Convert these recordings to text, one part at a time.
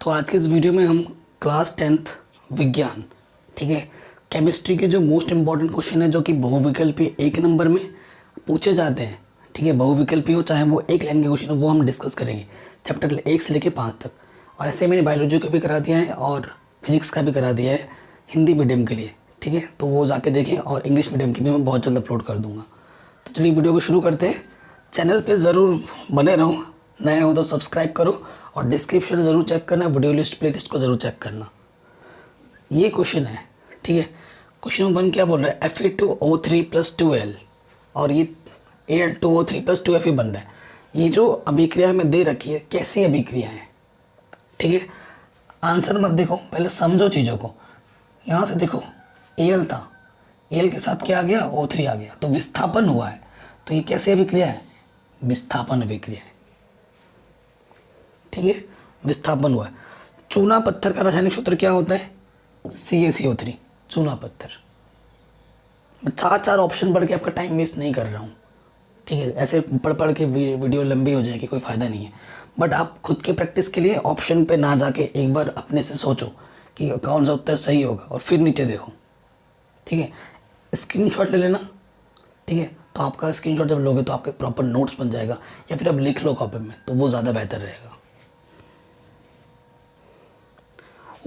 तो आज के इस वीडियो में हम क्लास 10th विज्ञान, ठीक है, केमिस्ट्री के जो मोस्ट इम्पॉर्टेंट क्वेश्चन है जो कि बहुविकल्पी एक नंबर में पूछे जाते हैं, ठीक है, बहुविकल्पी हो चाहे वो एक लाइन के क्वेश्चन हो, वो हम डिस्कस करेंगे चैप्टर 1 से लेकर 5 तक। और ऐसे मैंने बायोलॉजी का भी करा दिया है और फिजिक्स का भी करा दिया है हिंदी मीडियम के लिए, ठीक है, तो वो जाके देखें। और इंग्लिश मीडियम की भी मैं बहुत जल्द अपलोड कर दूँगा। तो चलिए वीडियो को शुरू करते हैं। चैनल पे ज़रूर बने रहो, नए हो तो सब्सक्राइब करो और डिस्क्रिप्शन ज़रूर चेक करना, वीडियो लिस्ट प्लेलिस्ट को ज़रूर चेक करना। ये क्वेश्चन है, ठीक है। क्वेश्चन नंबर 1 क्या बोल रहा है, Fe2O3 + 2L और ये Al2O3 + 2Fe बन रहा है। ये जो अभिक्रिया में दे रखी है कैसी अभिक्रिया है, ठीक है। आंसर मत देखो, पहले समझो चीज़ों को। यहाँ से देखो Al था, Al के साथ क्या आ गया, O3 आ गया, तो विस्थापन हुआ है। तो ये कैसी अभिक्रिया है, विस्थापन अभिक्रिया है, ठीक है, विस्थापन हुआ है। चूना पत्थर का रासायनिक सूत्र क्या होता है, CaCO3, चूना पत्थर। मैं चार ऑप्शन पढ़ के आपका टाइम वेस्ट नहीं कर रहा हूँ, ठीक है। ऐसे पढ़ के वीडियो लंबी हो जाएगी, कोई फ़ायदा नहीं है। बट आप खुद के प्रैक्टिस के लिए ऑप्शन पे ना जाके एक बार अपने से सोचो कि कौन सा उत्तर सही होगा और फिर नीचे देखो, ठीक है। स्क्रीनशॉट ले लेना, ठीक है। तो आपका स्क्रीनशॉट जब लोगे तो आपके प्रॉपर नोट्स बन जाएगा, या फिर आप लिख लो कॉपी में, तो वो ज़्यादा बेहतर रहेगा।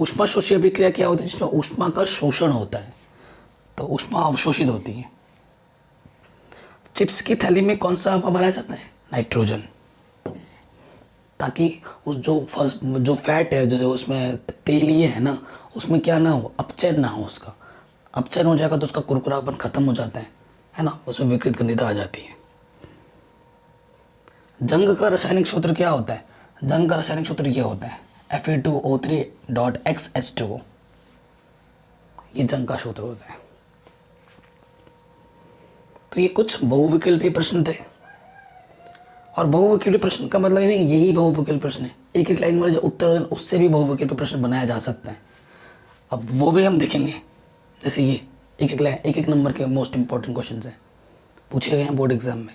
ऊष्माशोषी अभिक्रिया क्या होती है, जिसमें ऊष्मा का शोषण होता है, तो ऊष्मा अवशोषित होती है। चिप्स की थैली में कौन सा हवा भरा जाता है, नाइट्रोजन, ताकि उस जो फैट है, जो उसमें तेलीय है ना, उसमें क्या ना हो, अपचयन ना हो। उसका अपचयन हो जाएगा तो उसका कुरकुरापन खत्म हो जाता है ना, उसमें विकृत गंधता आ जाती है। जंग का रासायनिक सूत्र क्या होता है, जंग का रासायनिक सूत्र ये होता है Fe2O3.XH2O, ये जंग का सूत्र होता है। तो ये कुछ बहुविकल्पी प्रश्न थे, और बहुविकल्पी प्रश्न का मतलब नहीं यही बहुविकल्पी प्रश्न है, एक एक लाइन में जो उत्तर है उससे भी बहुविकल्पी प्रश्न बनाया जा सकता है। अब वो भी हम देखेंगे, जैसे ये एक एक नंबर के मोस्ट इंपॉर्टेंट क्वेश्चन हैं, पूछे गए हैं बोर्ड एग्जाम में।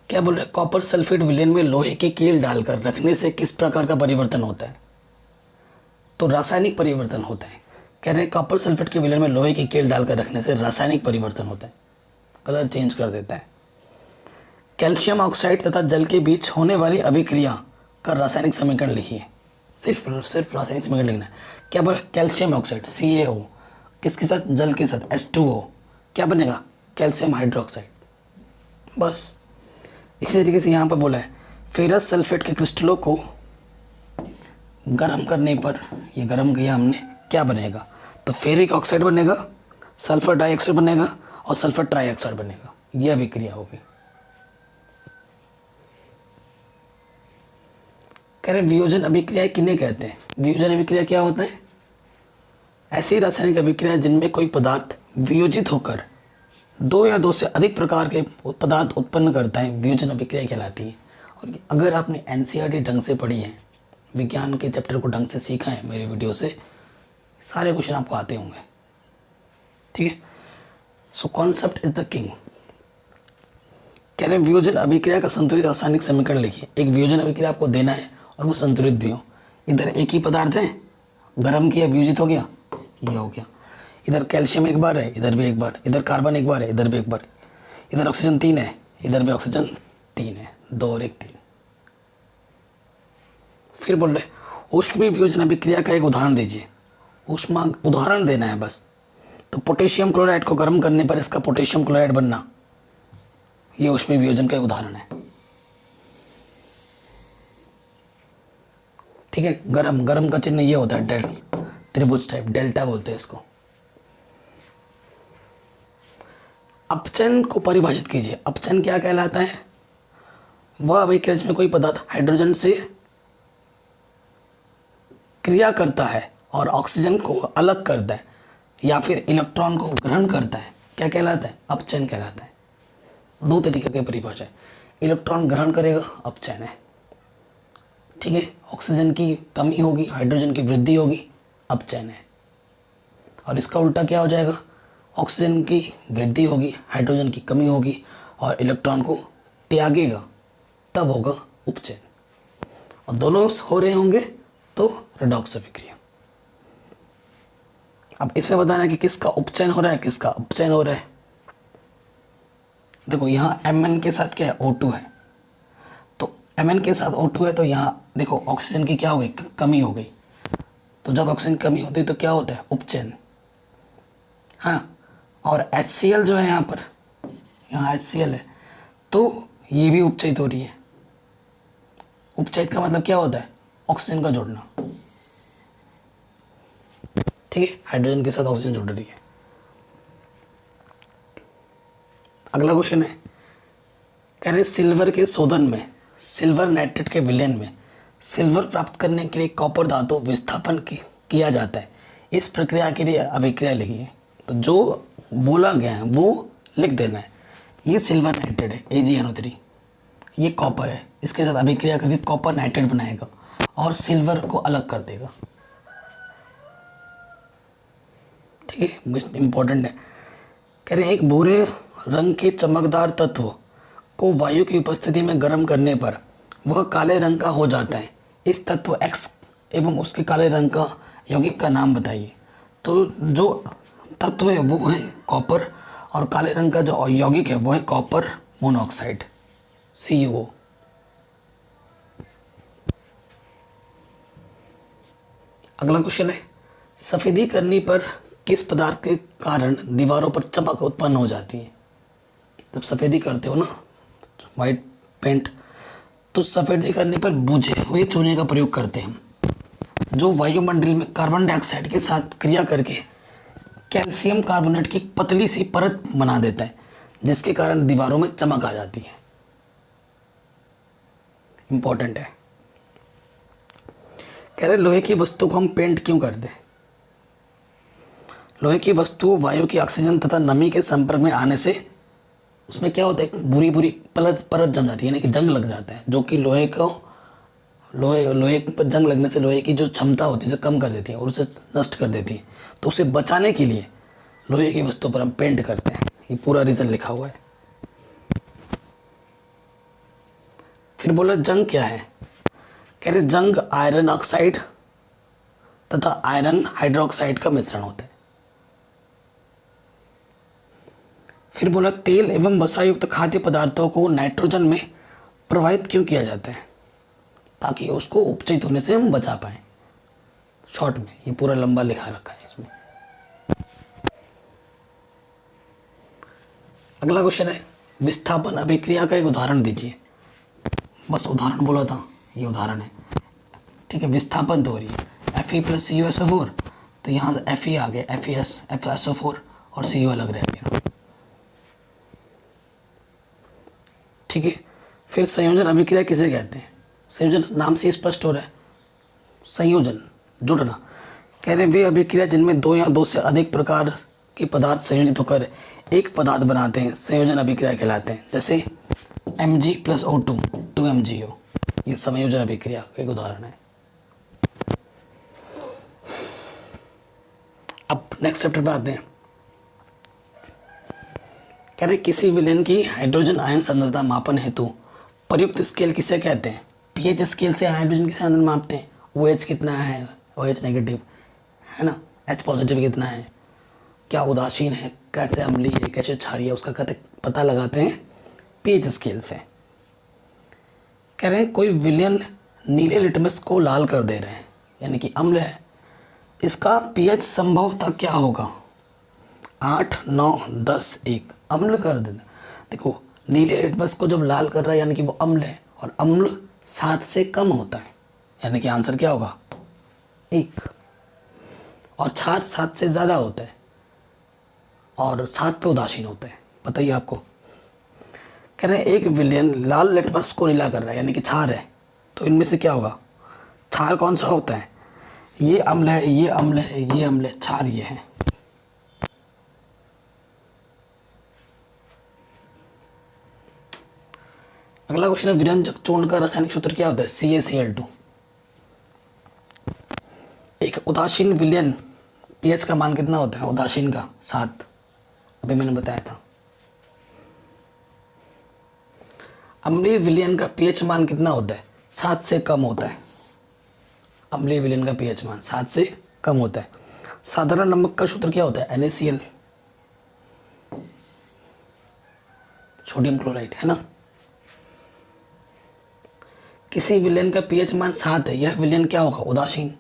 क्या बोल रहे हैं, कॉपर सल्फेट विलयन में लोहे की कील डालकर रखने से किस प्रकार का परिवर्तन होता है, तो रासायनिक परिवर्तन होता है। कह रहे हैं कॉपर सल्फेट के विलयन में लोहे की कील डालकर रखने से रासायनिक परिवर्तन होता है, कलर चेंज कर देता है। कैल्शियम ऑक्साइड तथा जल के बीच होने वाली अभिक्रिया का रासायनिक समीकरण लिखिए। सिर्फ रासायनिक समीकरण लिखना है। क्या बोला, कैल्शियम ऑक्साइड CaO किसके साथ, जल के साथ H2O, क्या बनेगा, कैल्शियम हाइड्रोक्साइड। बस इसी तरीके से यहाँ पर बोला है फेरस सल्फेट के क्रिस्टलों को गर्म करने पर, ये गर्म किया हमने, क्या बनेगा, तो फेरिक ऑक्साइड बनेगा, सल्फर डाइऑक्साइड बनेगा और सल्फर ट्राइऑक्साइड बनेगा। यह अभिक्रिया होगी। कह रहे वियोजन अभिक्रिया किन्हें कहते हैं, वियोजन अभिक्रिया क्या होता है, ऐसी रासायनिक अभिक्रिया जिनमें कोई पदार्थ वियोजित होकर दो या दो से अधिक प्रकार के पदार्थ उत्पन्न करता है, वियोजन अभिक्रिया कहलाती है। और अगर आपने NCERT ढंग से पढ़ी है, विज्ञान के चैप्टर को ढंग से सीखा है मेरे वीडियो से, सारे क्वेश्चन आपको आते होंगे, ठीक है। So concept is the king. कह रहे हैं वियोजन अभिक्रिया का संतुलित रासायनिक समीकरण लिखिए। एक वियोजन अभिक्रिया आपको देना है और वो संतुलित भी हो। इधर एक ही पदार्थ है, गर्म किया वियोजित हो गया, ये हो गया। इधर कैल्शियम एक बार है, इधर भी एक बार, इधर कार्बन एक बार है, इधर भी एक बार, इधर ऑक्सीजन 3 है, इधर भी ऑक्सीजन 3 है, 2 और 1 3। फिर बोल रहे ऊष्मीय वियोजन अभिक्रिया का एक उदाहरण दीजिए। ऊष्मा उदाहरण देना है बस। तो पोटेशियम क्लोराइड को गर्म करने पर इसका पोटेशियम क्लोराइड बनना, ये ऊष्मीय वियोजन का एक उदाहरण है, ठीक है। गरम का चिन्ह ये होता है त्रिभुज टाइप, डेल्टा बोलते हैं इसको। अपचयन को परिभाषित कीजिए। अपचयन क्या कहलाता है, वह अभिक्रिया जिसमें कोई पदार्थ हाइड्रोजन से क्रिया करता है और ऑक्सीजन को अलग करता है या फिर इलेक्ट्रॉन को ग्रहण करता है, क्या कहलाता है, अपचयन कहलाता है। दो तरीके की परिभाषा है, इलेक्ट्रॉन ग्रहण करेगा अपचयन है, ठीक है। ऑक्सीजन की कमी होगी, हाइड्रोजन की वृद्धि होगी, अपचयन है। और इसका उल्टा क्या हो जाएगा, ऑक्सीजन की वृद्धि होगी, हाइड्रोजन की कमी होगी और इलेक्ट्रॉन को त्यागेगा, तब होगा उपचयन। और दोनों हो रहे होंगे तो रेडॉक्स अभिक्रिया। अब इसमें बताना है कि किसका उपचयन हो रहा है, किसका अपचयन हो रहा है। देखो यहाँ Mn के साथ क्या है, O2 है, तो Mn के साथ O2 है तो यहाँ देखो ऑक्सीजन की क्या हो गई, कमी हो गई। तो जब ऑक्सीजन कमी होती है तो क्या होता है, उपचयन। हाँ, और HCl जो है यहाँ HCl है तो ये भी उपचयित हो रही है। उपचयित का मतलब क्या होता है, ऑक्सीजन का जुड़ना। ठीक है, हाइड्रोजन के साथ ऑक्सीजन जुड़ रही है। अगला क्वेश्चन है, कह रहे सिल्वर के शोधन में, सिल्वर नाइट्रेट के विलयन में सिल्वर प्राप्त करने के लिए कॉपर धातु विस्थापन किया जाता है। इस प्रक्रिया के लिए अभिक्रिया लिखिए। तो जो बोला गया है वो लिख देना है। ये सिल्वर नाइट्रेट है AgNO3, ये कॉपर है, इसके साथ अभिक्रिया करके कॉपर नाइट्रेट बनाएगा और सिल्वर को अलग कर देगा। ठीक है, इंपॉर्टेंट है। कह रहे हैं एक भूरे रंग के चमकदार तत्व को वायु की उपस्थिति में गर्म करने पर वह काले रंग का हो जाता है। इस तत्व X एवं उसके काले रंग का यौगिक का नाम बताइए। तो जो तत्व है वो है कॉपर और काले रंग का जो यौगिक है वो है कॉपर मोनोऑक्साइड CuO। अगला क्वेश्चन है, सफेदी करने पर किस पदार्थ के कारण दीवारों पर चमक उत्पन्न हो जाती है। जब सफेदी करते हो ना, वाइट पेंट, तो सफेदी करने पर बुझे हुए चूने का प्रयोग करते हैं जो वायुमंडल में कार्बन डाइऑक्साइड के साथ क्रिया करके कैल्शियम कार्बोनेट की पतली सी परत बना देता है, जिसके कारण दीवारों में चमक आ जाती है। इंपॉर्टेंट है। कह रहे लोहे की वस्तु को हम पेंट क्यों करते हैं। लोहे की वस्तु वायु की ऑक्सीजन तथा नमी के संपर्क में आने से उसमें क्या होता है, बुरी बुरी परत जम जाती है, यानी कि जंग लग जाता है, जो कि लोहे पर जंग लगने से लोहे की जो क्षमता होती है उसे कम कर देती है और उसे नष्ट कर देती है। तो उसे बचाने के लिए लोहे की वस्तु पर हम पेंट करते हैं। ये पूरा रीज़न लिखा हुआ है। फिर बोला जंग क्या है। कह रहे जंग आयरन ऑक्साइड तथा आयरन हाइड्रोक्साइड का मिश्रण होता है। फिर बोला तेल एवं वसायुक्त खाद्य पदार्थों को नाइट्रोजन में प्रवाहित क्यों किया जाता है, ताकि उसको उपचयित होने से हम बचा पाएं। शॉर्ट में ये पूरा लंबा लिखा रखा है इसमें। अगला क्वेश्चन है, विस्थापन अभिक्रिया का एक उदाहरण दीजिए। बस उदाहरण बोला था, ये उदाहरण है। ठीक है, विस्थापन तो हो रही है Fe+CuSO4, तो यहाँ से Fe आ गया, FeSO4 और Cu अलग रह गया। ठीक है, फिर संयोजन अभिक्रिया किसे कहते हैं। संयोजन नाम से स्पष्ट हो रहा है, संयोजन जुड़ना। कह रहे हैं वे अभिक्रिया जिनमें दो या दो से अधिक प्रकार के पदार्थ संयोजित होकर एक पदार्थ बनाते हैं संयोजन अभिक्रिया कहलाते हैं। जैसे Mg+O2 2MgO, ये संयोजन अभिक्रिया का एक उदाहरण है। अब नेक्स्ट चैप्टर पे आते हैं। कह रहे किसी विलयन की हाइड्रोजन आयन सांद्रता मापन हेतु प्रयुक्त स्केल किसे कहते हैं। पीएच स्केल से हाइड्रोजन की सांद्रता मापते हैं। OH कितना है, OH नेगेटिव है ना, H पॉजिटिव कितना है, क्या उदासीन है, कैसे अम्लीय है, कैसे क्षारीय है, उसका कहते पता लगाते हैं पीएच स्केल से। कह रहे हैं कोई विलयन नीले लिटमस को लाल कर दे रहे हैं, यानी कि अम्ल है, इसका पीएच संभवतः क्या होगा, 8, 9, 10, 1 अम्ल कर देना। देखो नीले लिटमस को जब लाल कर रहा है यानी कि वो अम्ल है, और अम्ल 7 से कम होता है, यानी कि आंसर क्या होगा 1। और क्षार 7 से ज़्यादा होता है और 7 पे उदासीन होता है। बताइए आपको। कह रहे हैं एक विलयन लाल लिटमस को नीला कर रहा है, यानी कि क्षार है, तो इनमें से क्या होगा, क्षार कौन सा होता है, ये अम्ल है, ये अम्ल है, ये अम्ल है, क्षार ये है। अगला क्वेश्चन है विरंजक चूर्ण का रासायनिक सूत्र क्या होता है, CaCl2। एक उदासीन विलयन पीएच का मान कितना होता है, उदासीन का 7, अभी मैंने बताया था। अम्लीय विलयन का पीएच मान कितना होता है 7 से कम होता है, अम्लीय विलयन का पीएच मान 7 से कम होता है। साधारण नमक का सूत्र क्या होता है? NaCl, सोडियम क्लोराइड, है ना। किसी विलयन का पीएच मान 7 है, यह विलयन क्या होगा? उदासीन।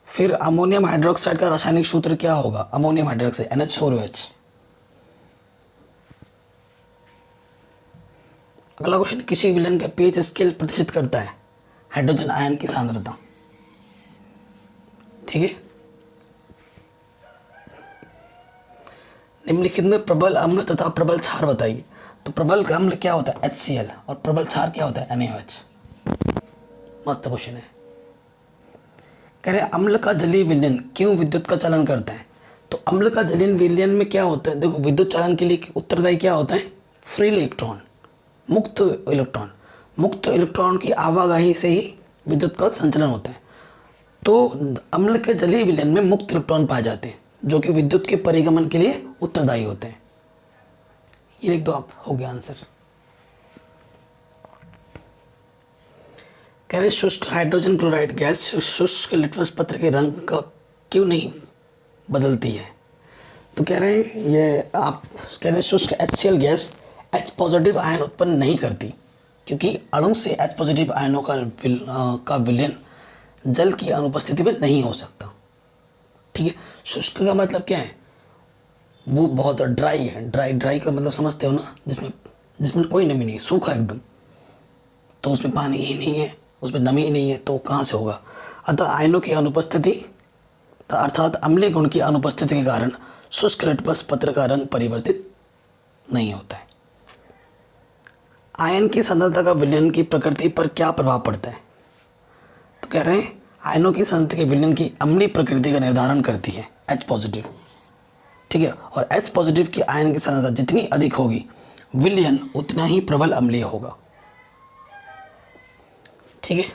फिर अमोनियम हाइड्रोक्साइड का रासायनिक सूत्र क्या होगा? Ammonium hydroxide NH4OH। अगला क्वेश्चन, किसी विलयन का पीएच स्केल प्रदर्शित करता है हाइड्रोजन आयन की सांद्रता। ठीक है, निम्नलिखित में प्रबल अम्ल तथा प्रबल क्षार बताइए। तो प्रबल अम्ल क्या होता है? HCl, और प्रबल क्षार क्या होता है? NaOH। मस्त क्वेश्चन है। कह रहे अम्ल का जलीय विलयन क्यों विद्युत का चालन करता है? तो अम्ल का जलीय विलयन में क्या होता है? देखो, विद्युत चालन के लिए उत्तरदायी क्या होता है? फ्री इलेक्ट्रॉन, मुक्त इलेक्ट्रॉन। मुक्त इलेक्ट्रॉन की आवाजाही से ही विद्युत का संचलन होता है। तो अम्ल के जलीय विलयन में मुक्त इलेक्ट्रॉन पाए जाते हैं जो कि विद्युत के परिगमन के लिए उत्तरदायी होते हैं। ये लिख दो आप, हो गया आंसर। कह रहे शुष्क हाइड्रोजन क्लोराइड गैस शुष्क लिटमस पत्र के रंग का क्यों नहीं बदलती है? तो कह रहे हैं ये आप कह रहे हैं शुष्क HCl gas H positive ion उत्पन्न नहीं करती क्योंकि अणु से H पॉजिटिव आयनों का विलयन जल की अनुपस्थिति में नहीं हो सकता। ठीक है, शुष्क का मतलब क्या है? वो बहुत ड्राई है। ड्राई का मतलब समझते हो ना, जिसमें कोई नमी नहीं, सूखा एकदम। तो उसमें पानी ही नहीं है, उसमें नमी ही नहीं है, तो कहाँ से होगा? अतः आयनों की अनुपस्थिति अर्थात अम्लीय गुण की अनुपस्थिति के कारण शुष्क लिटमस पत्र का रंग परिवर्तित नहीं होता है। आयन की सांद्रता का विलयन की प्रकृति पर क्या प्रभाव पड़ता है? तो कह रहे हैं आयनों की सांद्रता के विलयन की अम्लीय प्रकृति का निर्धारण करती है H पॉजिटिव। ठीक है, और H पॉजिटिव की आयन की सांद्रता जितनी अधिक होगी विलयन उतना ही प्रबल अम्लीय होगा। ठीक है,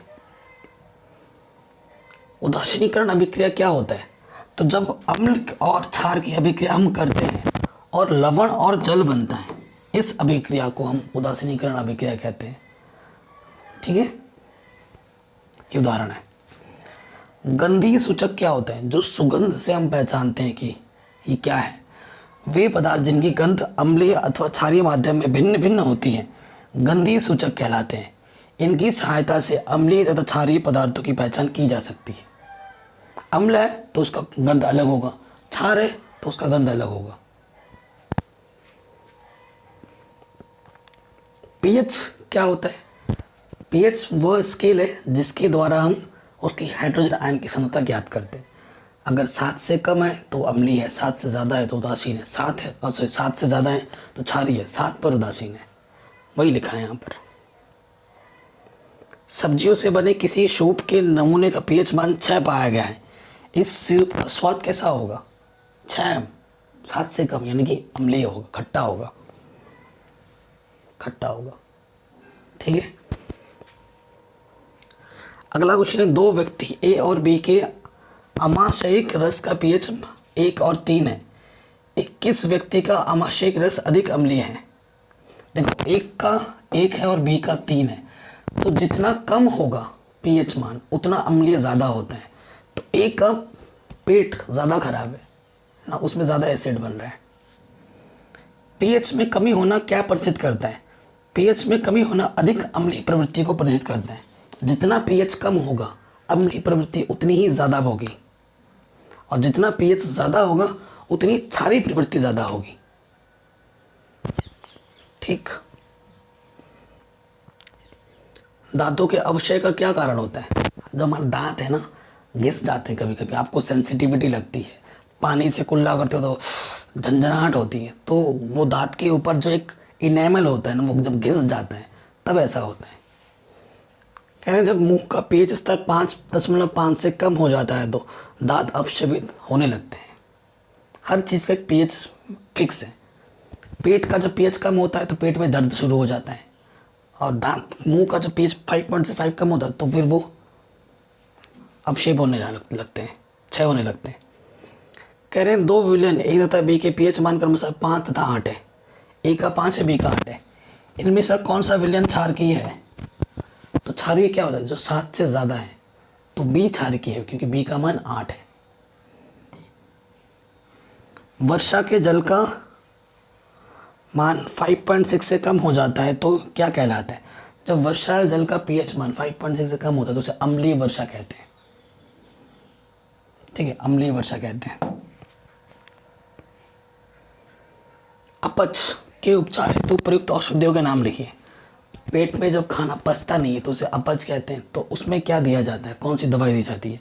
उदासीनीकरण अभिक्रिया क्या होता है? तो जब अम्ल और क्षार की अभिक्रिया हम करते हैं और लवण और जल बनता है, इस अभिक्रिया को हम उदासीनीकरण अभिक्रिया कहते हैं। ठीक है, ये उदाहरण है। गंधीय सूचक क्या होते हैं? जो सुगंध से हम पहचानते हैं कि ये क्या है। वे पदार्थ जिनकी गंध अम्लीय अथवा क्षारीय माध्यम में भिन्न भिन्न होती है गंधीय सूचक कहलाते हैं। इनकी सहायता से अम्लीय तथा क्षारीय पदार्थों की पहचान की जा सकती है। अम्ल है तो उसका गंध अलग होगा, क्षार है तो उसका गंध अलग होगा। पीएच क्या होता है? पीएच वह स्केल है जिसके द्वारा हम उसकी हाइड्रोजन आयन की सांद्रता ज्ञात करते हैं। अगर 7 से कम है तो अम्लीय है, 7 से ज़्यादा है तो उदासीन है, 7 से ज़्यादा है तो क्षारीय है, 7 पर उदासीन है। वही लिखा है यहाँ पर। सब्जियों से बने किसी सूप के नमूने का पीएच मान 6 पाया गया है। इस सूप का स्वाद कैसा होगा? 6, 7 से कम, यानी कि अम्लीय होगा, खट्टा होगा। ठीक है, अगला क्वेश्चन है, दो व्यक्ति ए और बी के आमाशयिक रस का पीएच 1 और 3 है। किस व्यक्ति का आमाशयिक रस अधिक अम्लीय है? देखो, एक का 1 है और बी का 3 है, तो जितना कम होगा पीएच मान उतना अम्लीय ज़्यादा होता है। तो एक का पेट ज़्यादा खराब है ना, उसमें ज़्यादा एसिड बन रहा है। पीएच में कमी होना क्या प्रदर्शित करता है? पीएच में कमी होना अधिक अम्लीय प्रवृत्ति को प्रदर्शित करता है। जितना पीएच कम होगा अम्लीय प्रवृत्ति उतनी ही ज़्यादा होगी, और जितना पीएच ज़्यादा होगा उतनी क्षारीय प्रवृत्ति ज़्यादा होगी। ठीक, दांतों के अवक्षय का क्या कारण होता है? जब हमारे दांत है ना, घिस जाते हैं कभी कभी, आपको सेंसिटिविटी लगती है, पानी से कुल्ला करते हो तो झंझनाहट होती है, तो वो दांत के ऊपर जो एक इनेमल होता है ना, वो जब घिस जाता है तब ऐसा होता है। कह रहे हैं जब मुंह का पीएच स्तर 5.5 से कम हो जाता है तो दांत अवक्षयित होने लगते हैं। हर चीज़ का एक पीएच फिक्स है। पेट का जब पीएच कम होता है तो पेट में दर्द शुरू हो जाता है, और दांत मुंह का जब पीएच 5.5 कम होता है तो फिर वो अवक्षय होने लगते हैं, क्षय होने लगते हैं। कह रहे हैं दो विलयन ए तथा बी के पीएच मान क्रमशः 5 तथा 8 है। ए का 5 है, बी का 8 है। इनमें से कौन सा विलयन क्षारकीय है? तो क्षारीय क्या होता है? जो 7 से ज़्यादा है, तो बी क्षारकीय है क्योंकि बी का मान 8 है। वर्षा के जल का मान 5.6 से कम हो जाता है तो क्या कहलाता है? जब वर्षा जल का पीएच मान 5.6 से कम होता है तो उसे अम्लीय वर्षा कहते हैं। ठीक है, अम्लीय वर्षा कहते हैं। अपच के उपचार हेतु प्रयुक्त औषधियों के नाम लिखिए। पेट में जब खाना पचता नहीं है तो उसे अपच कहते हैं, तो उसमें क्या दिया जाता है? कौन सी दवाई दी जाती है?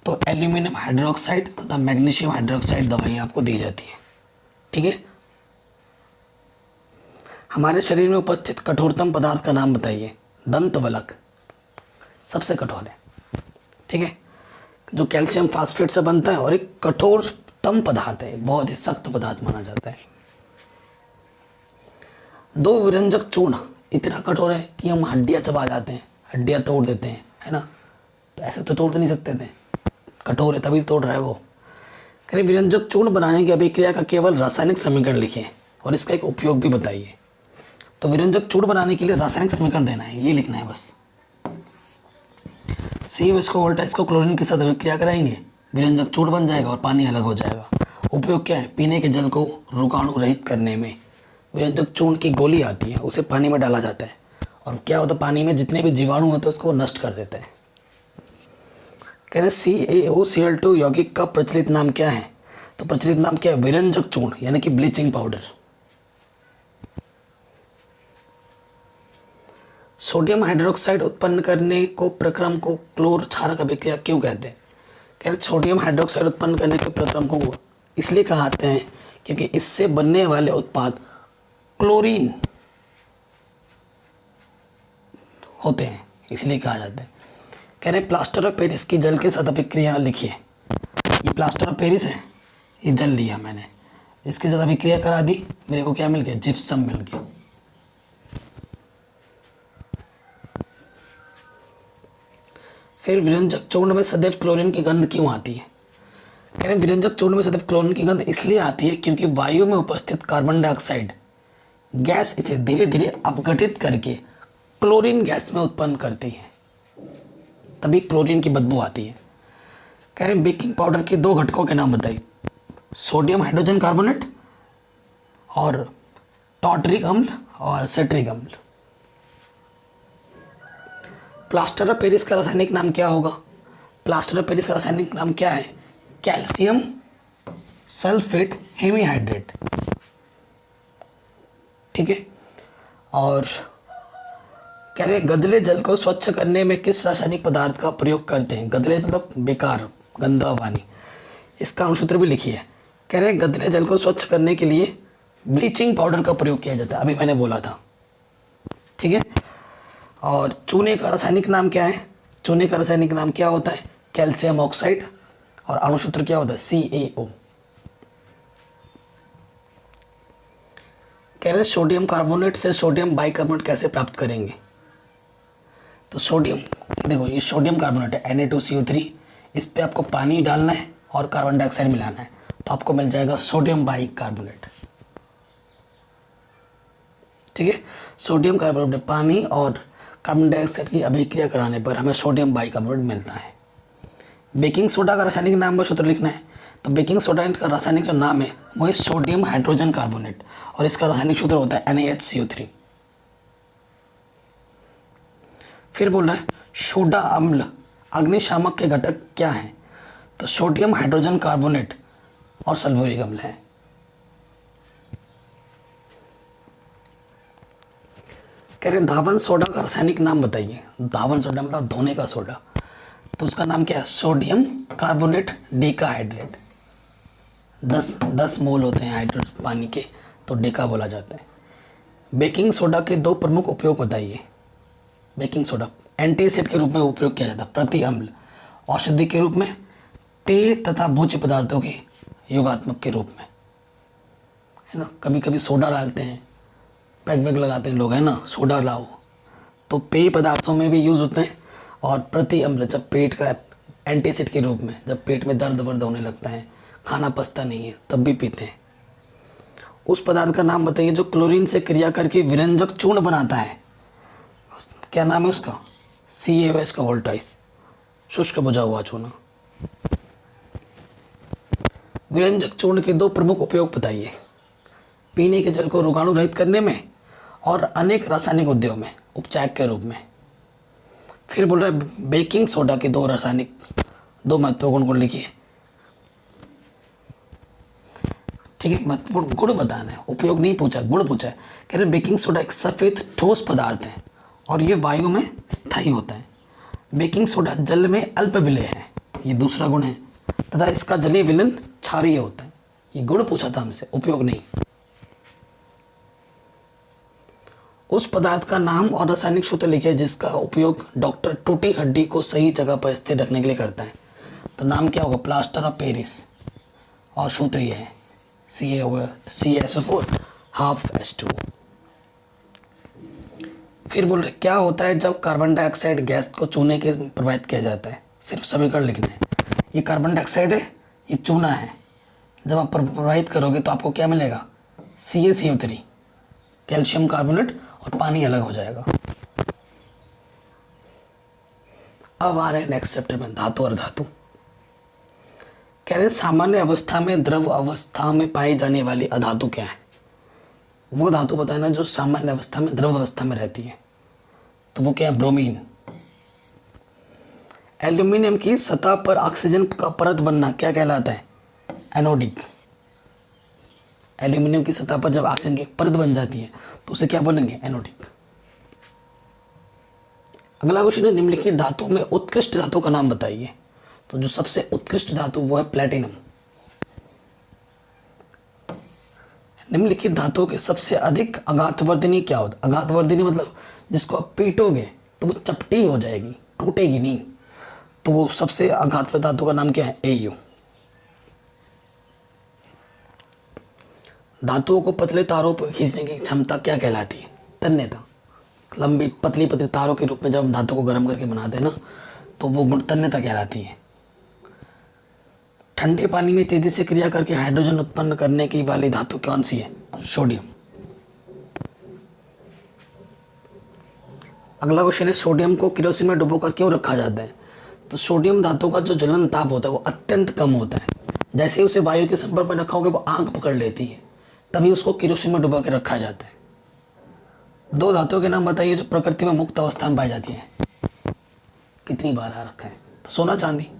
तो एल्यूमिनियम हाइड्रोक्साइड तथा मैग्नीशियम हाइड्रोक्साइड दवाई आपको दी जाती है। ठीक है। हमारे शरीर में उपस्थित कठोरतम पदार्थ का नाम बताइए। दंतवलक सबसे कठोर है। ठीक है, जो कैल्शियम फास्फेट से बनता है और एक कठोरतम पदार्थ है, बहुत ही सख्त पदार्थ माना जाता है। दो विरंजक चूर्ण इतना कठोर है कि हम हड्डियां चबा जाते हैं, हड्डियां तोड़ देते हैं, है ना। तो ऐसे तो तोड़ नहीं सकते थे, कठोर है तभी तोड़ रहा है वो। कह रहे विरंजक चूर्ण बनाने की अभिक्रिया का केवल रासायनिक समीकरण लिखिए और इसका एक उपयोग भी बताइए। तो विरंजक चूर्ण बनाने के लिए रासायनिक समीकरण देना है, ये लिखना है बस। CH को क्लोरीन के साथ अभिक्रिया कराएंगे, विरंजक चूर्ण बन जाएगा और पानी अलग हो जाएगा। उपयोग क्या है? पीने के जल को रोगाणु रहित करने में। विरंजक चूर्ण की गोली आती है, उसे पानी में डाला जाता है और क्या होता है? पानी में जितने भी जीवाणु होते हैं उसको नष्ट कर देता है। कह रहे CaOCl2 यौगिक का प्रचलित नाम क्या है? तो प्रचलित नाम क्या है? विरंजक चूर्ण यानी कि ब्लीचिंग पाउडर। सोडियम हाइड्रोक्साइड उत्पन्न करने को प्रक्रम को क्लोर क्षारक अभिक्रिया क्यों कहते हैं? कह रहे सोडियम हाइड्रोक्साइड उत्पन्न करने के प्रक्रम को इसलिए कहते हैं क्योंकि इससे बनने वाले उत्पाद क्लोरीन होते हैं, इसलिए कहा जाता है। कह रहे प्लास्टर ऑफ पेरिस की जल के साथ अभिक्रिया लिखिए। ये प्लास्टर ऑफ पेरिस है, ये जल लिया मैंने, इसके साथ अभिक्रिया करा दी, मेरे को क्या मिल गया? जिप्सम मिल गया। फिर विरंजक चूर्ण में सदैव क्लोरीन की गंध क्यों आती है? कह रहे विरंजक चूर्ण में सदैव क्लोरीन की गंध इसलिए आती है क्योंकि वायु में उपस्थित कार्बन डाइऑक्साइड गैस इसे धीरे धीरे अपघटित करके क्लोरीन गैस में उत्पन्न करती है, तभी क्लोरीन की बदबू आती है। कह रहे बेकिंग पाउडर के 2 घटकों के नाम बताइए। सोडियम हाइड्रोजन कार्बोनेट और टार्टरिक अम्ल और सिट्रिक अम्ल। प्लास्टर ऑफ पेरिस का रासायनिक नाम क्या होगा? प्लास्टर ऑफ पेरिस का रासायनिक नाम क्या है? Calcium sulphate hemihydrate. ठीक है। और कह रहे गदले जल को स्वच्छ करने में किस रासायनिक पदार्थ का प्रयोग करते हैं? गदले मतलब बेकार, गंदा पानी। इसका अनुसूत्र भी लिखिए। कह रहे गदले जल को स्वच्छ करने के लिए ब्लीचिंग पाउडर का प्रयोग किया जाता है, अभी मैंने बोला था। ठीक है। और चूने का रासायनिक नाम क्या है? चूने का रासायनिक नाम क्या होता है? Calcium oxide. और अणुसूत्र क्या होता है? CaO। कह रहे सोडियम कार्बोनेट से सोडियम बाइकार्बोनेट कैसे प्राप्त करेंगे? तो सोडियम, देखो ये सोडियम कार्बोनेट है Na2CO3, इस पे आपको पानी डालना है और कार्बन डाइऑक्साइड मिलाना है तो आपको मिल जाएगा सोडियम बाइकार्बोनेट। ठीक है, सोडियम कार्बोनेट पानी और कार्बन डाइऑक्साइड की अभिक्रिया कराने पर हमें सोडियम बाइकार्बोनेट मिलता है। बेकिंग सोडा का रासायनिक नाम व सूत्र लिखना है। तो बेकिंग सोडा का रासायनिक जो नाम है वो है सोडियम हाइड्रोजन कार्बोनेट और इसका रासायनिक सूत्र होता है NaHCO3। फिर बोल रहा है सोडा अम्ल अग्निशामक के घटक क्या हैं? तो सोडियम हाइड्रोजन कार्बोनेट और सल्फ्यूरिक अम्ल है। कह रहे धावन सोडा का रासायनिक नाम बताइए। धावन सोडा मतलब धोने का सोडा, तो उसका नाम क्या है? Sodium carbonate decahydrate. 10 मोल होते हैं हाइड्रोजन पानी के, तो डेका बोला जाता है। बेकिंग सोडा के 2 प्रमुख उपयोग बताइए। बेकिंग सोडा एंटीएसिड के रूप में उपयोग किया जाता है, प्रति अम्ल, औषधि के रूप में, पेय तथा भोज्य पदार्थों के योगात्मक के रूप में, है ना। कभी कभी सोडा डालते हैं, पैक वैक लगाते हैं लोग, है ना, सोडा लाओ, तो पेय पदार्थों में भी यूज़ होते हैं। और प्रति अम्ल जब पेट का एंटीएसिड के रूप में, जब पेट में दर्द वर्द होने लगता है, खाना पचता नहीं है, तब भी पीते हैं। उस पदार्थ का नाम बताइए जो क्लोरीन से क्रिया करके विरंजक चूर्ण बनाता है। क्या नाम है उसका? CaOH का वोल्टाइज, शुष्क बुझा हुआ चूना। विरंजक चूर्ण के दो प्रमुख उपयोग बताइए। पीने के जल को रोगाणु रहित करने में और अनेक रासायनिक उद्योग में उपचायक के रूप में। फिर बोल रहा है बेकिंग सोडा के दो महत्वपूर्ण गुण लिखिए। ठीक है, महत्वपूर्ण गुण बताना है, उपयोग नहीं पूछा, गुण पूछा है। कह रहे बेकिंग सोडा एक सफ़ेद ठोस पदार्थ है और ये वायु में स्थायी होता है। बेकिंग सोडा जल में अल्प विलेय है, ये दूसरा गुण है, तथा इसका जलीय विलयन क्षारीय होता है। ये गुण पूछा था हमसे, उपयोग नहीं। उस पदार्थ का नाम और रासायनिक सूत्र लिखिए जिसका उपयोग डॉक्टर टूटी हड्डी को सही जगह पर स्थिर रखने के लिए करता है। तो नाम क्या होगा? प्लास्टर ऑफ पेरिस, और सूत्र ये है CaSO4 ½ H2। फिर बोल रहे क्या होता है जब कार्बन डाइऑक्साइड गैस को चूने के प्रवाहित किया जाता है? सिर्फ समीकरण लिखना है। ये कार्बन डाइऑक्साइड है, ये चूना है। जब आप प्रवाहित करोगे तो आपको क्या मिलेगा? CaCO3, कैल्शियम कार्बोनेट, और पानी अलग हो जाएगा। अब आ रहे हैं नेक्स्ट चैप्टर में, धातु और धातु। कह रहे सामान्य अवस्था में द्रव अवस्था में पाई जाने वाली अधातु क्या है? वो धातु बताना जो सामान्य अवस्था में द्रव अवस्था में रहती है। तो वो क्या है? ब्रोमीन। एल्यूमिनियम की सतह पर ऑक्सीजन का परत बनना क्या कहलाता है? एनोडिक। एल्यूमिनियम की सतह पर जब ऑक्सीजन की परत बन जाती है तो उसे क्या बोलेंगे? एनोडिक। अगला क्वेश्चन है निम्नलिखित धातु में उत्कृष्ट धातु का नाम बताइए। तो जो सबसे उत्कृष्ट धातु वो है प्लेटिनम। निम्नलिखित धातुओं के सबसे अधिक आघातवर्धनी क्या होता है? आघातवर्धनी मतलब जिसको आप पीटोगे तो वो चपटी हो जाएगी, टूटेगी नहीं। तो वो सबसे आघातवर्धक धातु का नाम क्या है? Au। धातुओं को पतले तारों पर खींचने की क्षमता क्या कहलाती है? तन्यता। लंबी पतली पतली तारों के रूप में जब हम धातु को गर्म करके बनाते हैं ना, तो वो गुण तन्यता कहलाती है। ठंडे पानी में तेजी से क्रिया करके हाइड्रोजन उत्पन्न करने की वाली धातु कौन सी है? सोडियम। अगला क्वेश्चन है सोडियम को केरोसिन में डुबोकर क्यों रखा जाता है? तो सोडियम धातु का जो ज्वलन ताप होता है वो अत्यंत कम होता है। जैसे ही उसे वायु के संपर्क में रखा होगा वो आग पकड़ लेती है, तभी उसको केरोसिन में डुबा के रखा जाता है। दो धातुओं के नाम बताइए जो प्रकृति में मुक्त अवस्था में पाई जाती है। कितनी बार आ रखा है? तो सोना चांदी।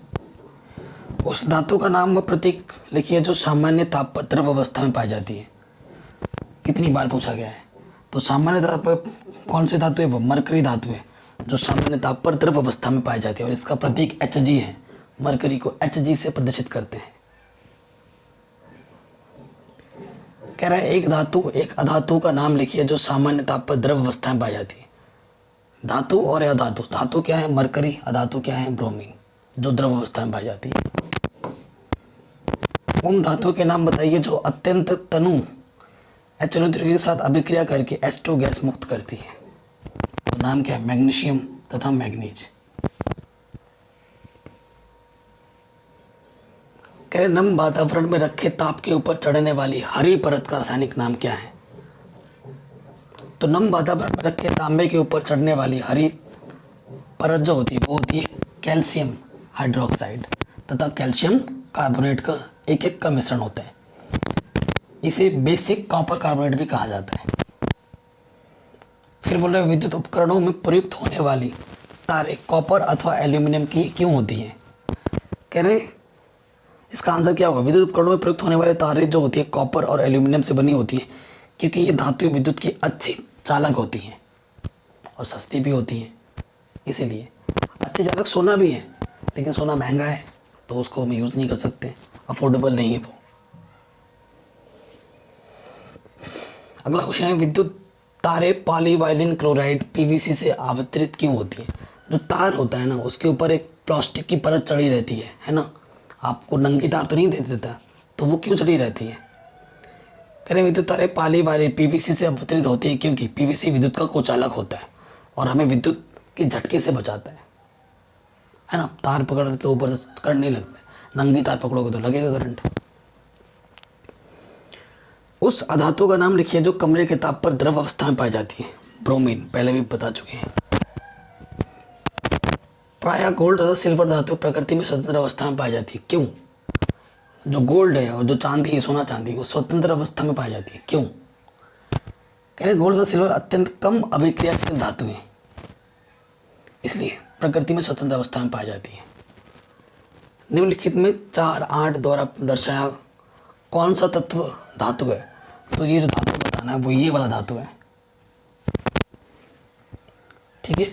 उस धातु का नाम व प्रतीक लिखिए जो सामान्य ताप पर द्रव अवस्था में पाई जाती है। कितनी बार पूछा गया है? तो सामान्य ताप पर कौन सी धातु है? वो मरकरी धातु है जो सामान्य ताप पर द्रव अवस्था में पाई जाती है और इसका प्रतीक Hg है। मरकरी को Hg से प्रदर्शित करते हैं। कह रहा है एक अधातु का नाम लिखिए जो सामान्य ताप पर द्रव अवस्था में पाई जाती है। धातु और अधातु, धातु क्या है? मरकरी, अधातु क्या है? ब्रोमीन, जो द्रव अवस्था में पाई जाती है। उन धातुओं के नाम बताइए जो अत्यंत तनु HNO3 के साथ अभिक्रिया करके H2 गैस मुक्त करती है। तो नाम क्या है? मैग्नीशियम तथा मैग्नीज। कह रहे नम वातावरण में रखे ताप के ऊपर चढ़ने वाली हरी परत का रासायनिक नाम क्या है? तो नम वातावरण में रखे तांबे के ऊपर चढ़ने वाली हरी परत जो होती है वो होती है कैल्शियम हाइड्रोक्साइड तथा कैल्शियम कार्बोनेट का एक का मिश्रण होता है। इसे बेसिक कॉपर कार्बोनेट भी कहा जाता है। फिर बोल रहे विद्युत उपकरणों में प्रयुक्त होने वाली तारें कॉपर अथवा एल्यूमिनियम की क्यों होती हैं? कह रहे इसका आंसर क्या होगा? विद्युत उपकरणों में प्रयुक्त होने वाली तारें जो होती है कॉपर और एल्यूमिनियम से बनी होती है क्योंकि ये धातु विद्युत की अच्छी चालक होती हैं और सस्ती भी होती हैं। इसीलिए अच्छी चालक सोना भी है, लेकिन सोना महंगा है तो उसको हम यूज़ नहीं कर सकते, अफोर्डेबल नहीं है वो। अगला क्वेश्चन है विद्युत तारे पॉलीवाइलिन क्लोराइड PVC से आवृत्तित क्यों होती है? जो तार होता है ना उसके ऊपर एक प्लास्टिक की परत चढ़ी रहती है ना। आपको नंगी तार तो नहीं दे देता, तो वो क्यों चढ़ी रहती है? कह रहे विद्युत तारे पॉलीवाइलिन PVC से आवृत्तित होती है क्योंकि PVC विद्युत का कोचालक होता है और हमें विद्युत के झटके से बचाता है ना। तार पकड़ तो ऊपर से करंट नहीं लगता, नंगी तार पकड़ोगे तो लगेगा करंट। उस अधातु का नाम लिखिए जो कमरे के ताप पर द्रव अवस्था में पाई जाती है। ब्रोमीन, पहले भी बता चुके हैं। प्रायः गोल्ड तथा सिल्वर धातु प्रकृति में स्वतंत्र अवस्था में पाई जाती है। क्यों? जो गोल्ड है और जो चांदी है, सोना चांदी, वो स्वतंत्र अवस्था में पाई जाती है। क्यों? कह रहे गोल्ड तथा सिल्वर अत्यंत कम अभिक्रियाशील धातु हैं, इसलिए प्रकृति में स्वतंत्र अवस्था में पाई जाती है। निम्नलिखित में 4-8 द्वारा दर्शाया कौन सा तत्व धातु है? तो ये जो धातु बताना है वो ये वाला धातु है। ठीक है,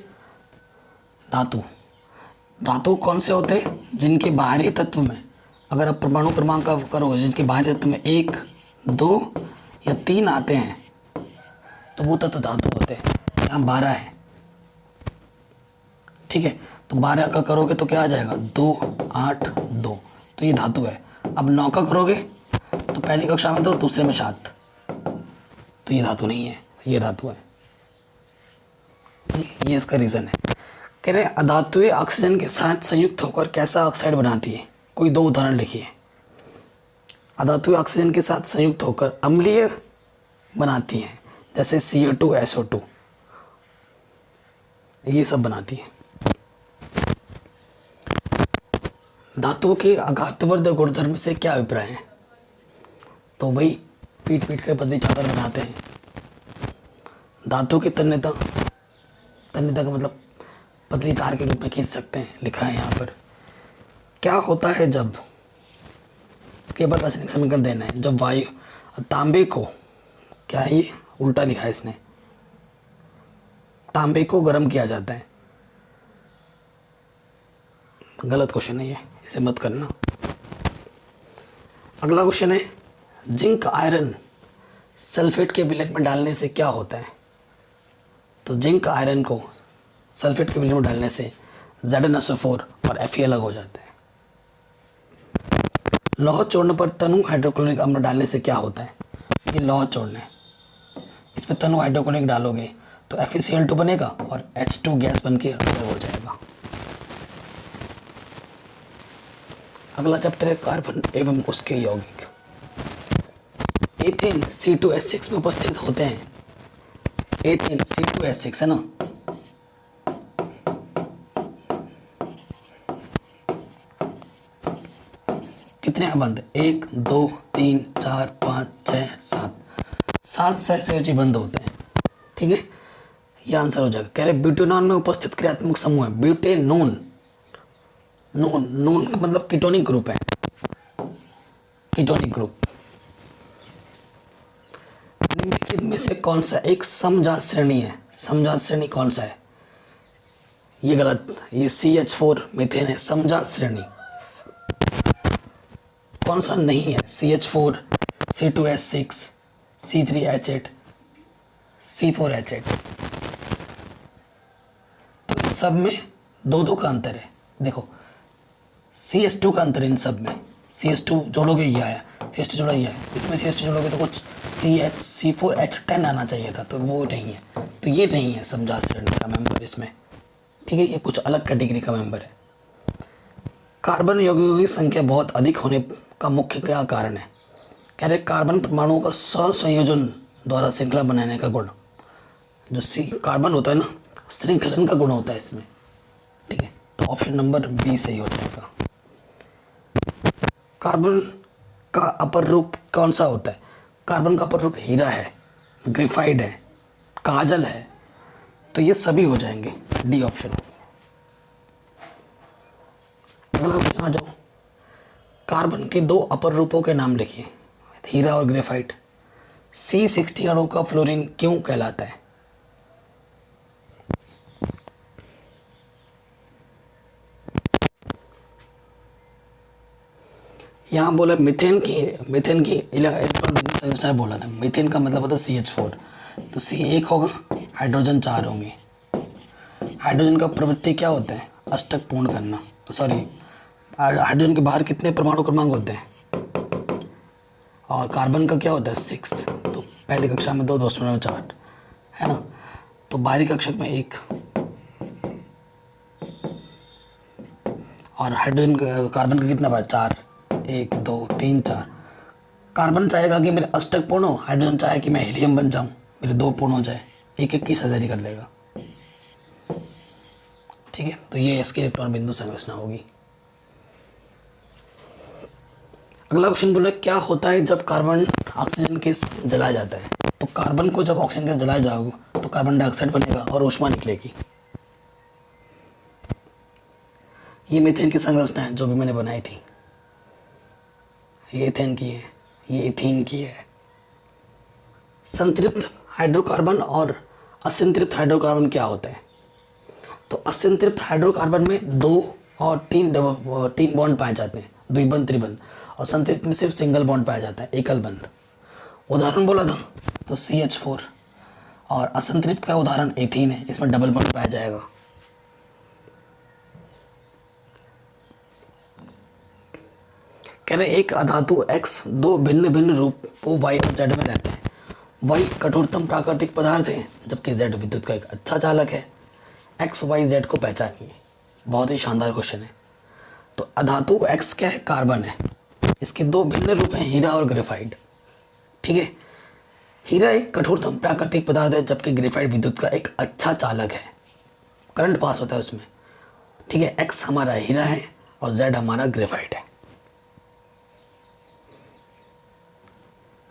धातु कौन से होते हैं? जिनके बाहरी तत्व में अगर आप परमाणु क्रमांक का करोगे, जिनके बाहरी तत्व में 1, 2 या 3 आते हैं तो वो तत्व धातु होते हैं। यहाँ 12 है, ठीक है, तो 12 का करोगे तो क्या आ जाएगा? 2, 8, 2, तो ये धातु है। अब 9 का करोगे तो पहली कक्षा में 2, दूसरे में 7, तो ये धातु नहीं है, ये धातु है। ये इसका रीज़न है। कह रहे हैं अधातुएं ऑक्सीजन के साथ संयुक्त होकर कैसा ऑक्साइड बनाती है? कोई 2 उदाहरण लिखिए। अधातुएं ऑक्सीजन के साथ संयुक्त होकर अम्लीय बनाती हैं, जैसे CO2, SO2, ये सब बनाती है। धातुओं के आघातवर्धक गुणधर्म से क्या अभिप्राय है? तो वही पीट पीट कर पतली चादर बनाते हैं। धातु की तन्यता का मतलब पतली तार के रूप में खींच सकते हैं, लिखा है यहाँ पर। क्या होता है जब, केवल रासायनिक समीकरण देना है, जब वायु तांबे को, क्या है ये उल्टा लिखा है इसने, तांबे को गर्म किया जाता है। गलत क्वेश्चन है ये, इसे मत करना। अगला क्वेश्चन है जिंक आयरन सल्फेट के विलयन में डालने से क्या होता है? तो जिंक आयरन को सल्फेट के विलयन में डालने से ZnSO4 और Fe अलग हो जाता है। लौह चूर्ण पर तनु हाइड्रोक्लोरिक अम्ल डालने से क्या होता है? ये लौह चूर्ण है, इस पर तनु हाइड्रोक्लोरिक डालोगे तो FeCl2 बनेगा और H2 गैस बन के अलग हो जाएगा। अगला चैप्टर है कार्बन एवं उसके यौगिक। एथेन C2H6 में उपस्थित होते हैं। एथेन C2H6 है ना, कितने बंद? 1, 2, 3, 4, 5, 6, 7 सहसंयोजी बंद होते हैं। ठीक है, ये आंसर हो जाएगा। कह रहे ब्यूटेनॉन में उपस्थित क्रियात्मक समूह है ब्यूटेनोन। नोन मतलब कीटोनिक ग्रुप है, कीटोनिक ग्रुप। निम्नलिखित में से कौन सा एक समजात श्रेणी है? समजात श्रेणी कौन सा है? ये गलत, ये CH4 मीथेन है समजात श्रेणी। कौन सा नहीं है? CH4, C2H6, C3H8, C4H8। तो इन सब में 2-2 का अंतर है। देखो CH2 का अंतर इन सब में, CH2 जोड़ोगे ये आया, CH2 जोड़ा ये आया, इसमें CH2 जोड़ोगे तो कुछ C4H10 आना चाहिए था, तो वो नहीं है। तो ये नहीं है समजात श्रेणी का मेंबर इसमें। ठीक है, ये कुछ अलग कैटेगरी का मेंबर है। कार्बन यौगिकों की संख्या बहुत अधिक होने का मुख्य क्या कारण है? कह रहे कार्बन परमाणुओं का सहसंयोजन द्वारा श्रृंखला बनाने का गुण, जो कार्बन होता है ना, श्रृंखलन का गुण होता है इसमें। ठीक है, तो ऑप्शन नंबर बी सही हो जाएगा। कार्बन का अपर रूप कौन सा होता है? कार्बन का अपर रूप हीरा है, ग्रेफाइट है, काजल है, तो ये सभी हो जाएंगे, डी ऑप्शन। अगला आ जाओ, कार्बन के 2 अपर रूपों के नाम लिखिए, हीरा और ग्रेफाइट। C60 अणु का फ्लोरीन क्यों कहलाता है? यहाँ बोला मीथेन की इलेक्ट्रॉन संरचना बोला था। मीथेन का मतलब होता है CH4, तो C 1 होगा, हाइड्रोजन 4 होंगे। हाइड्रोजन का प्रवृत्ति क्या होता है? अष्टक पूर्ण करना। सॉरी, हाइड्रोजन के बाहर कितने परमाणु क्रमांक होते हैं? और कार्बन का क्या होता है? 6। तो पहली कक्षा में 2, दूसरे में 4 है ना, तो बाहरी कक्षा में 1। और हाइड्रोजन कार्बन का कितना बार? 4, 1, 2, 3, 4। कार्बन चाहेगा कि मेरे अष्टक पूर्ण हो, हाइड्रोजन चाहे कि मैं हीलियम बन जाऊं, मेरे 2 पूर्ण हो जाए, एक एक की सर्जरी कर लेगा। ठीक है, तो ये इसकी इलेक्ट्रॉन बिंदु संरचना होगी। अगला क्वेश्चन बोला क्या होता है जब कार्बन ऑक्सीजन के साथ जलाया जाता है। तो कार्बन को जब ऑक्सीजन के साथ जलाया जाएगा तो कार्बन डाइऑक्साइड बनेगा और ऊष्मा निकलेगी। ये मीथेन की संरचना है जो भी मैंने बनाई थी, ये एथेन की है, ये एथीन की है। संतृप्त हाइड्रोकार्बन और असंतृप्त हाइड्रोकार्बन क्या होता है। तो असंतृप्त हाइड्रोकार्बन में 2 और 3 बॉन्ड पाए जाते हैं, द्विबंध त्रिबंध, और संतृप्त में सिर्फ सिंगल बॉन्ड पाया जाता है, एकल बंध। उदाहरण बोला था तो CH4, और असंतृप्त का उदाहरण एथीन है, इसमें डबल बॉन्ड पाया जाएगा। कह रहे एक अधातु X 2 भिन्न भिन्न रूपों Y और Z में रहते हैं। Y कठोरतम प्राकृतिक पदार्थ है जबकि Z विद्युत का एक अच्छा चालक है। X Y Z को पहचानिए। बहुत ही शानदार क्वेश्चन है। तो अधातु X क्या है, कार्बन है। इसके 2 भिन्न रूप हैं, हीरा और ग्रेफाइट। ठीक है, हीरा एक कठोरतम प्राकृतिक पदार्थ है जबकि ग्रेफाइट विद्युत का एक अच्छा चालक है, करंट पास होता है उसमें। ठीक है, X हमारा हीरा है और Z हमारा ग्रेफाइट है।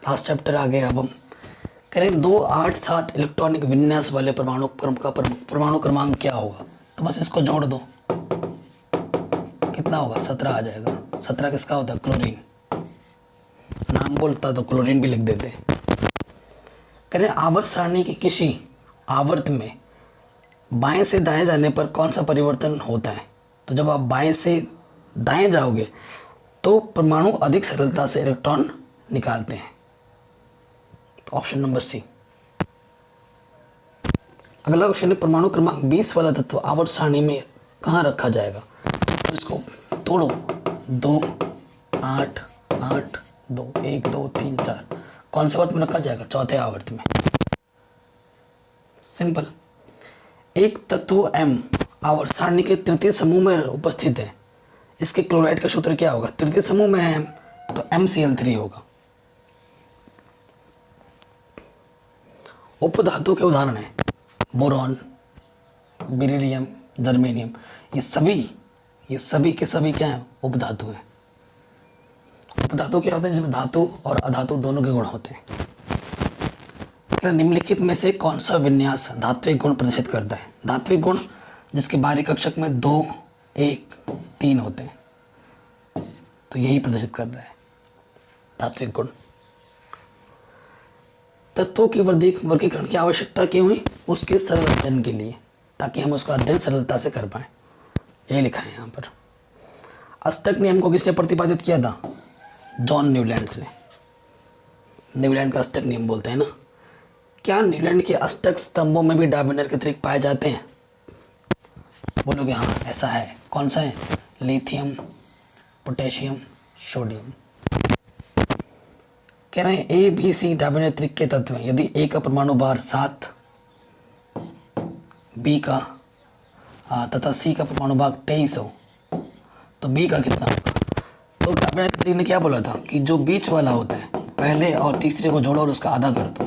लास्ट चैप्टर आ गए। अब हम करें 2, 8, 7 इलेक्ट्रॉनिक विन्यास वाले परमाणु क्रम का परमाणु क्रमांक क्या होगा। तो बस इसको जोड़ दो, कितना होगा, 17 आ जाएगा। 17 किसका होता है, क्लोरीन। नाम बोलता तो क्लोरीन भी लिख देते। करें आवर्त सारणी की किसी आवर्त में बाएं से दाएं जाने पर कौन सा परिवर्तन होता है। तो जब आप बाएं से दाएं जाओगे तो परमाणु अधिक सरलता से इलेक्ट्रॉन निकालते हैं। Option number C. अगला क्वेश्चन है परमाणु क्रमांक 20 वाला तत्व आवर्त सारणी में कहाँ रखा जाएगा। तो इसको तोड़ो, 2, 8, 8, 2, 1, 2, 3, 4 कौन से आवर्त में रखा जाएगा, चौथे आवर्त में। सिंपल। एक तत्व M आवर्त सारणी के तृतीय समूह में उपस्थित है, इसके क्लोराइड का सूत्र क्या होगा। तृतीय समूह में है M तो MCl3 होगा। उपधातु के उदाहरण है बोरॉन, बेरिलियम, जर्मेनियम। ये सभी के सभी क्या हैं, उपधातु हैं। उपधातु क्या होते हैं, जिसमें धातु और अधातु दोनों के गुण होते हैं। निम्नलिखित में से कौन सा विन्यास धात्विक गुण प्रदर्शित करता है। धात्विक गुण जिसके बाहरी कक्षक में 2, 1, 3 होते हैं, तो यही प्रदर्शित कर रहा है धात्विक गुण। तत्वों की वर्गीकरण की आवश्यकता क्यों हुई, उसके सरल अध्ययन के लिए, ताकि हम उसका अध्ययन सरलता से कर पाएं। ये लिखा है यहाँ पर। अष्टक नियम को किसने प्रतिपादित किया था, जॉन न्यूलैंड ने। न्यूलैंड का अष्टक नियम बोलते हैं ना। क्या न्यूलैंड के अष्टक स्तंभों में भी डायमंड के अतिरिक्त पाए जाते हैं। बोलोगे हाँ ऐसा है। कौन सा है, लिथियम, पोटेशियम, सोडियम। कह रहे हैं ABC डायमंड त्रिक के तत्व हैं। यदि A का परमाणु भार 7, B का तथा C का परमाणु भार 23 हो तो B का कितना होगा। तो डायमंड त्रिक ने क्या बोला था कि जो बीच वाला होता है पहले और तीसरे को जोड़ो और उसका आधा कर दो।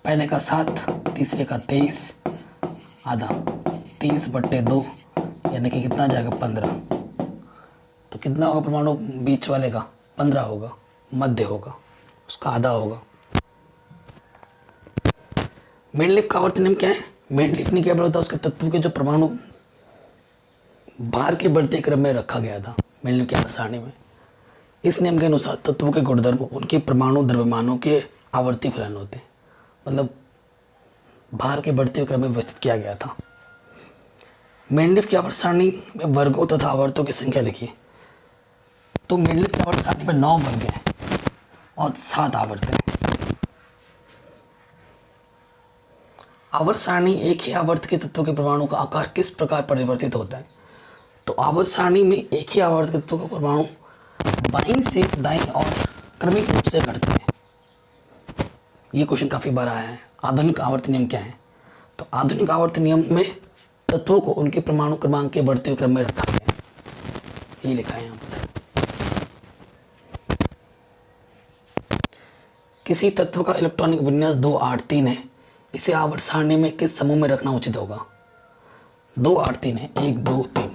पहले का 7, तीसरे का 23, आधा 30/2 यानी कि कितना जाएगा 15। तो कितना होगा परमाणु बीच वाले का, 15 होगा। मध्य होगा, उसका आधा होगा। मेंडलीफ का आवर्त नियम क्या है। मेंडलीफ ने क्या बोला था, उसके तत्व के जो परमाणु भार के बढ़ते क्रम में रखा गया था मेंडलीफ की आवर्त सारणी में। इस नियम के अनुसार तत्वों के गुणधर्म उनके परमाणु द्रव्यमानों के आवर्ती फलन होते हैं, मतलब भार के बढ़ते हुए क्रम में व्यवस्थित किया गया था। मेंडलीफ की आवर्त सारणी में वर्गों तथा आवर्तों की संख्या लिखिए। तो मेंडलीफ की आवर्त सारणी में 9 वर्ग हैं और 7 आवर्त हैं। आवर्त सारणी एक ही आवर्त के तत्वों के परमाणु का आकार किस प्रकार परिवर्तित होता है। तो आवर्त सारणी में एक ही आवर्त के तत्वों का परमाणु बाईं से दाईं और क्रमिक रूप से घटते हैं। ये क्वेश्चन काफ़ी बार आया है। आधुनिक आवर्त नियम क्या है। तो आधुनिक आवर्त नियम में तत्वों को उनके परमाणु क्रमांक के बढ़ते हुए क्रम में रखा गया है। ये लिखा है यहाँ पर। किसी तत्व का इलेक्ट्रॉनिक विन्यास 2 8 3 है, इसे आवर्त सारणी में किस समूह में रखना उचित होगा? 2 8 3 है, 1 2 3,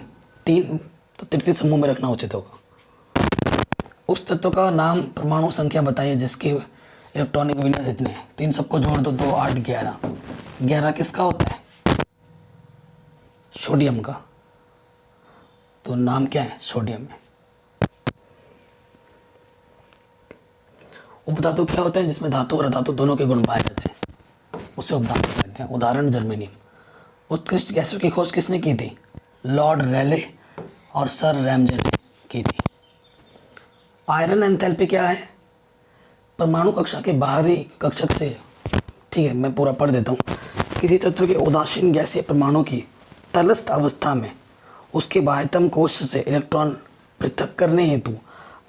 3 तो तृतीय समूह में रखना उचित होगा। उस तत्व का नाम परमाणु संख्या बताइए जिसके इलेक्ट्रॉनिक विन्यास इतने हैं। तो इन सबको जोड़ दो, 2 8 11। 11 किसका होता है? सोडियम का। तो नाम क्या है? सोडियम है। उपधातु क्या होते हैं? जिसमें धातु और अधातु दोनों के गुण पाए जाते हैं, उसे उपधातु कहते हैं। उदाहरण जर्मेनियम। उत्कृष्ट गैसों की खोज किसने की थी? लॉर्ड रेले और सर रैमजे ने की थी। आयरन एंथैल्पी क्या है? परमाणु कक्षा के बाहरी कक्षक से, ठीक है मैं पूरा पढ़ देता हूँ। किसी तत्व के उदासीन गैसीय परमाणु की तलस्थ अवस्था में उसके बाह्यतम कोश से इलेक्ट्रॉन पृथक करने हेतु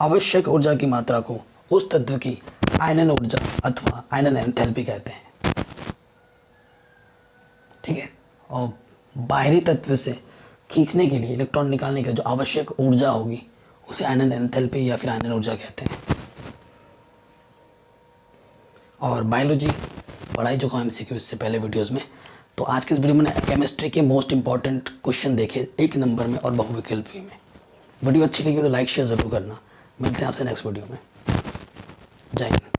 आवश्यक ऊर्जा की मात्रा को उस तत्व की आयनन ऊर्जा अथवा आयनन एंथैल्पी कहते हैं। ठीक है। और बाहरी तत्व से खींचने के लिए, इलेक्ट्रॉन निकालने के लिए जो आवश्यक ऊर्जा होगी उसे आयनन एंथैल्पी या फिर आयनन ऊर्जा कहते हैं। और बायोलॉजी पढ़ाई जो हम एमसीक्यू इससे पहले वीडियोस में। तो आज के इस वीडियो में केमिस्ट्री के मोस्ट इंपॉर्टेंट क्वेश्चन देखे 1 नंबर में और बहुविकल्पी में। वीडियो अच्छी लगी तो लाइक शेयर ज़रूर करना। मिलते हैं आपसे नेक्स्ट वीडियो में। जय हिंद।